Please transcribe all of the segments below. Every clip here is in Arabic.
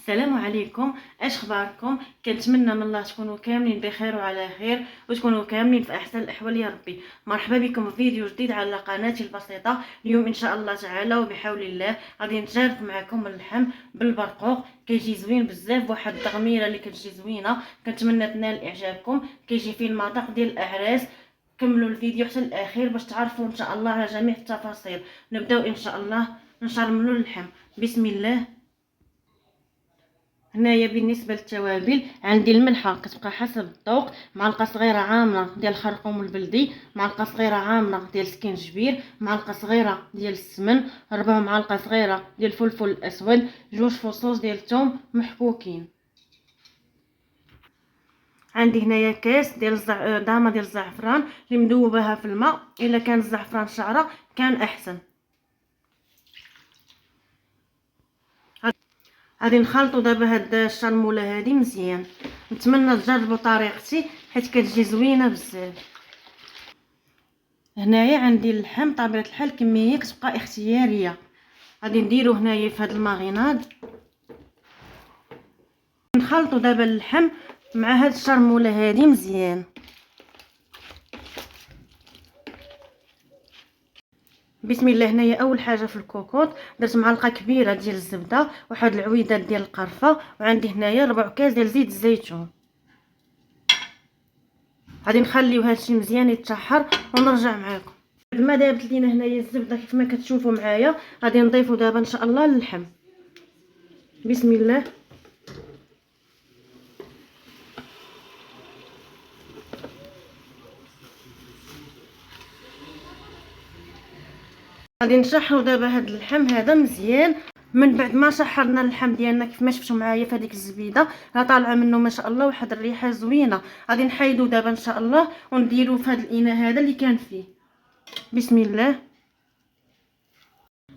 السلام عليكم. اش اخباركم؟ كنتمنى من الله تكونوا كاملين بخير وعلى خير وتكونوا كاملين في احسن الاحوال يا ربي. مرحبا بكم في فيديو جديد على قناتي البسيطه. اليوم ان شاء الله تعالى وبحول الله غادي نشارك معكم اللحم بالبرقوق. كيجي زوين بزاف، واحد التغميره اللي كتجي زوينه، كنتمنى تنال اعجابكم. كيجي فيه المذاق ديال الاعراس. كملوا الفيديو حتى الاخير باش تعرفوا ان شاء الله على جميع التفاصيل. نبداو ان شاء الله نشرملوا اللحم. بسم الله. هنايا بالنسبه للتوابل عندي الملحه كتبقى حسب الذوق، معلقه صغيره عامره ديال الخرقوم البلدي، معلقه صغيره عامره ديال السكينجبير، معلقه صغيره ديال السمن، ربع معلقه صغيره ديال الفلفل الاسود، جوج فصوص ديال الثوم محكوكين. عندي هنايا كاس ديال دامه ديال الزعفران اللي مذوباها في الماء، الا كان الزعفران شعره كان احسن. غادي نخلطوا دابا هاد الشرموله هادي مزيان. نتمنى تجربوا طريقتي حيت كتجي زوينه بزاف. هنايا عندي اللحم، طبيعه الحال الكميه كتبقى اختياريه. غادي نديرو هنايا في هاد الماغيناد. نخلطوا دابا اللحم مع هاد الشرموله هادي مزيان. بسم الله. هنايا اول حاجه في الكوكوط درت معلقه كبيره ديال الزبده، واحد العويدات ديال القرفه، وعندي هنايا ربع كاس ديال زيت الزيتون. غادي نخليو هادشي مزيان يتشحر ونرجع معاكم. بعد ما دابت لينا هنايا الزبده كيف ما كتشوفوا معايا، غادي نضيفوا دابا ان شاء الله اللحم. بسم الله. غادي نشحروا دابا هاد اللحم هذا مزيان. من بعد ما شحرنا اللحم ديالنا كيف ما شفتوا معايا في هذيك الزبيده راه طالعه منه ما شاء الله واحد الريحه زوينه. غادي نحيدو دابا ان شاء الله ونديرو في هذا الاناء هذا اللي كان فيه. بسم الله.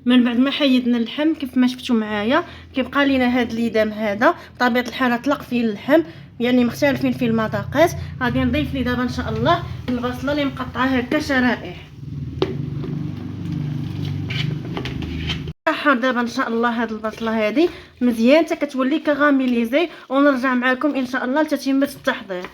من بعد ما حيدنا اللحم كيف ما شفتوا معايا كيبقى لينا هذا الليدام هذا، بطبيعه الحال طلق فيه اللحم، يعني مختلفين فيه المذاقات. غادي نضيف لي دابا ان شاء الله البصله اللي مقطعه هكا شرائح. نحر دابا ان شاء الله هاد البصله هذه مزيان حتى كتولي كغاميليزي، ونرجع معكم ان شاء الله لتتمه التحضير.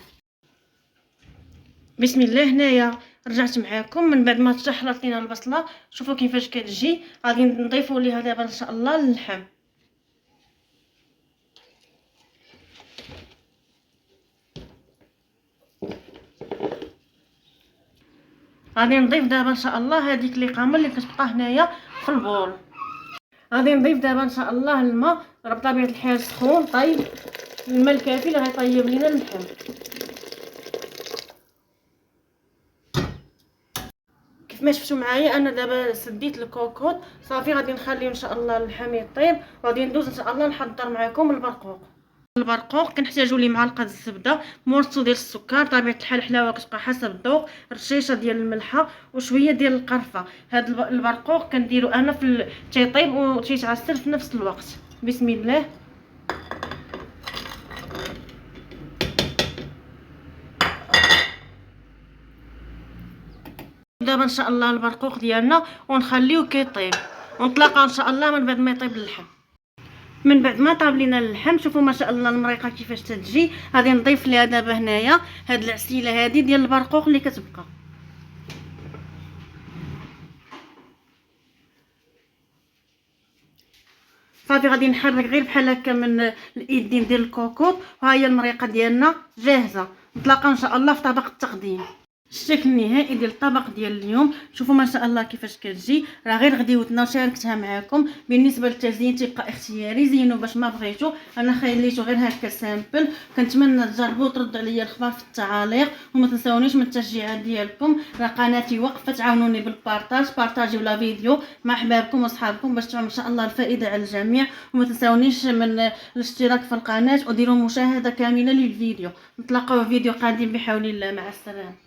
بسم الله. هنايا رجعت معكم من بعد ما تشحرت لينا البصله، شوفوا كيفاش كتجي. غادي نضيفوا ليها دابا ان شاء الله اللحم. غادي نضيف دابا ان شاء الله هذيك القامه اللي كتبقى هنايا في البول. غادي نضيف دابا ان شاء الله الماء، راه بطبيعه الحال سخون طيب، الماء الكافي اللي غيطيب لينا اللحم. كيف ما شفتوا معايا انا دابا سديت الكوكوط صافي. غادي نخليه ان شاء الله اللحم يطيب، وغادي ندوز ان شاء الله نحضر معكم البرقوق. كنحتاجوا ليه معلقه الزبده، مرصو ديال السكر، طبيعه الحال الحلاوه كتبقى حسب الذوق، رشيشه ديال الملحه وشويه ديال القرفه. هذا البرقوق كنديرو انا في تيطيب وتيتعسل في نفس الوقت. بسم الله. دابا ان شاء الله البرقوق ديالنا ونخليوه كيطيب، ونطلقوا ان شاء الله من بعد ما يطيب اللحم. من بعد ما طاب لينا اللحم شوفوا ما شاء الله المريقه كيفاش تتجي. غادي نضيف ليها دابا هنايا هاد العسيله هادي ديال البرقوق اللي كتبقى. صافي غادي نحرك غير بحال هكا من الايدين ديال الكوكوط، وها هي المريقه ديالنا جاهزه. نتلاقاو ان شاء الله في طبق التقديم. الشكل النهائي ديال الطبق ديال اليوم شوفوا ما شاء الله كيفاش كتجي، راه غير غديوتنا وشاركتها معكم. بالنسبه للتزيين تيبقى اختياري، زينوا باش ما بغيتو، انا خليته غير هكا سامبل. كنتمنى تجربوا وتردوا عليا الخبر في التعاليق، وما تنساونيش من التشجيعات ديالكم. راه قناتي وقفه، تعاونوني بالبارطاج، بارطاجيو لا فيديو مع احبابكم واصحابكم باش تعم ان شاء الله الفائده على الجميع. وما تنساونيش من الاشتراك في القناه وديروا مشاهده كامله للفيديو. نتلاقاو في فيديو قادم بحول الله. مع السلامه.